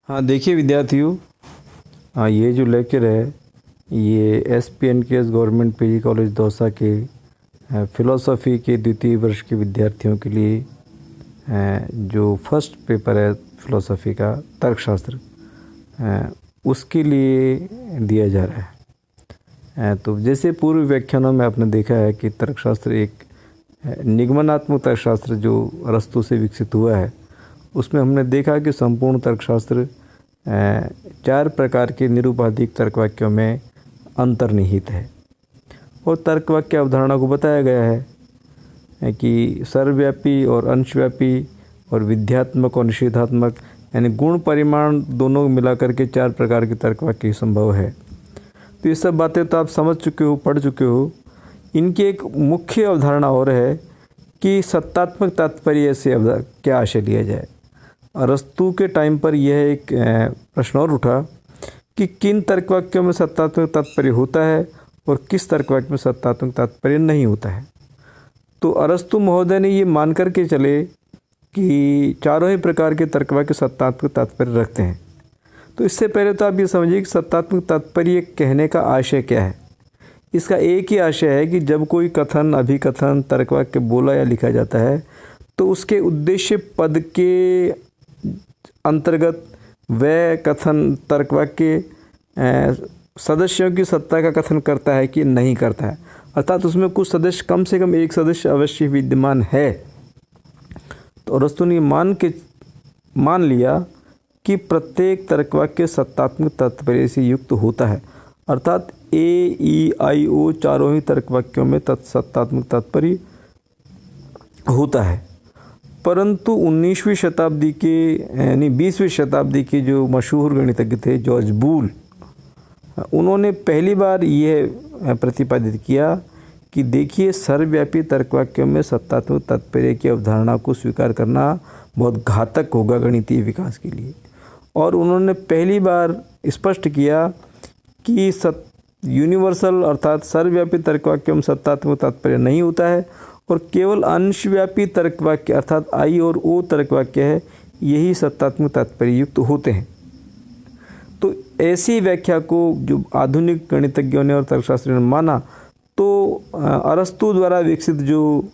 हाँ देखिए विद्यार्थियों, हाँ ये जो लेक्चर है ये SPNKS government PG college Dausa के फ़िलोसफ़ी के द्वितीय वर्ष के विद्यार्थियों के लिए जो फर्स्ट पेपर है फ़िलोसफ़ी का तर्कशास्त्र उसके लिए दिया जा रहा है। तो जैसे पूर्व व्याख्यानों में आपने देखा है कि तर्कशास्त्र एक निगमनात्मक तर्कशास्त्र जो अरस्तू से विकसित हुआ है, उसमें हमने देखा कि संपूर्ण तर्कशास्त्र 4 प्रकार के निरूपाधिक तर्कवाक्यों में अंतर्निहित है और तर्कवाक्य अवधारणा को बताया गया है कि सर्वव्यापी और अंशव्यापी और विध्यात्मक और निषेधात्मक यानी गुण परिमाण दोनों मिलाकर के 4 प्रकार के तर्कवाक्य संभव है। तो ये सब बातें तो आप समझ चुके हो, पढ़ चुके हो। इनकी एक मुख्य अवधारणा और है कि सत्तात्मक तात्पर्य से क्या आशय लिया जाए। अरस्तू के टाइम पर यह एक प्रश्न और उठा कि किन तर्कवाक्यों में सत्तात्मक तात्पर्य होता है और किस तर्कवाक्य में सत्तात्मक तात्पर्य नहीं होता है। तो अरस्तू महोदय ने ये मान कर के चले कि चारों ही प्रकार के तर्कवाक्य सत्तात्मक तात्पर्य रखते हैं। तो इससे पहले तो आप ये समझिए कि सत्तात्मक तात्पर्य कहने का आशय क्या है। इसका एक ही आशय है कि जब कोई कथन, अभिकथन, तर्कवाक्य बोला या लिखा जाता है तो उसके उद्देश्य पद के अंतर्गत वह कथन तर्कवाक्य सदस्यों की सत्ता का कथन करता है कि नहीं करता है, अर्थात उसमें कुछ सदस्य, कम से कम एक सदस्य अवश्य विद्यमान है। तो अरस्तू ने मान लिया कि प्रत्येक तर्कवाक्य सत्तात्मक तात्पर्य से युक्त होता है, अर्थात ए, ई, आई, ओ चारों ही तर्कवाक्यों में सत्तात्मक तात्पर्य होता है। परंतु 19वीं शताब्दी के यानी 20वीं शताब्दी के जो मशहूर गणितज्ञ थे जॉर्ज बूल, उन्होंने पहली बार यह प्रतिपादित किया कि देखिए सर्वव्यापी तर्कवाक्यों में सत्तात्मक तात्पर्य की अवधारणा को स्वीकार करना बहुत घातक होगा गणितीय विकास के लिए। और उन्होंने पहली बार स्पष्ट किया कि यूनिवर्सल अर्थात सर्वव्यापी तर्कवाक्यों में सत्तात्मक तात्पर्य नहीं होता है और केवल अंशव्यापी तर्कवाक्य अर्थात आई और ओ तर्कवाक्य है, यही सत्तात्मक तात्पर्य युक्त होते हैं। तो ऐसी व्याख्या को जो आधुनिक गणितज्ञों ने और तर्कशास्त्रियों ने माना, तो अरस्तू द्वारा विकसित जो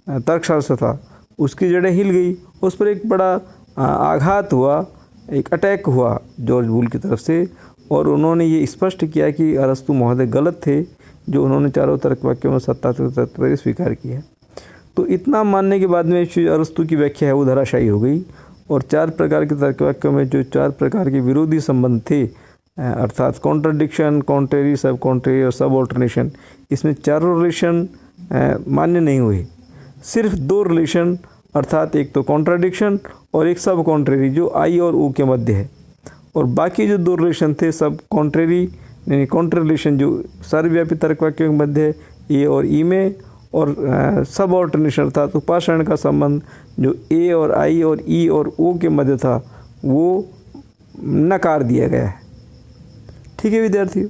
तर्कशास्त्र था उसकी जड़ें हिल गई। उस पर एक बड़ा आघात हुआ, एक अटैक हुआ जॉर्ज बूल की तरफ से, और उन्होंने ये स्पष्ट किया कि अरस्तू महोदय गलत थे जो उन्होंने चारों तर्कवाक्यों में सत्तात्मक तात्पर्य स्वीकार किया। तो इतना मानने के बाद में अरस्तू की व्याख्या है वो धराशायी हो गई और 4 प्रकार के तर्कवाक्यों में जो 4 प्रकार के विरोधी संबंध थे, अर्थात कॉन्ट्रडिक्शन, कॉन्ट्रेरी, सब कॉन्ट्रेरी और सब ऑल्टरनेशन, इसमें चारों रिलेशन मान्य नहीं हुए। सिर्फ 2 रिलेशन अर्थात एक तो कॉन्ट्रडिक्शन और एक सब कॉन्ट्रेरी जो आई और ओ के मध्य है, और बाकी जो 2 रिलेशन थे सब कॉन्ट्रेरी यानी कॉन्ट्र रिलेशन जो सर्वव्यापी तर्कवाक्यों के मध्य है ए और ई में, और सब ऑल्टरनेशन अर्थात उपासरण का संबंध जो ए और आई और ई और ओ के मध्य था वो नकार दिया गया है। ठीक है विद्यार्थियों।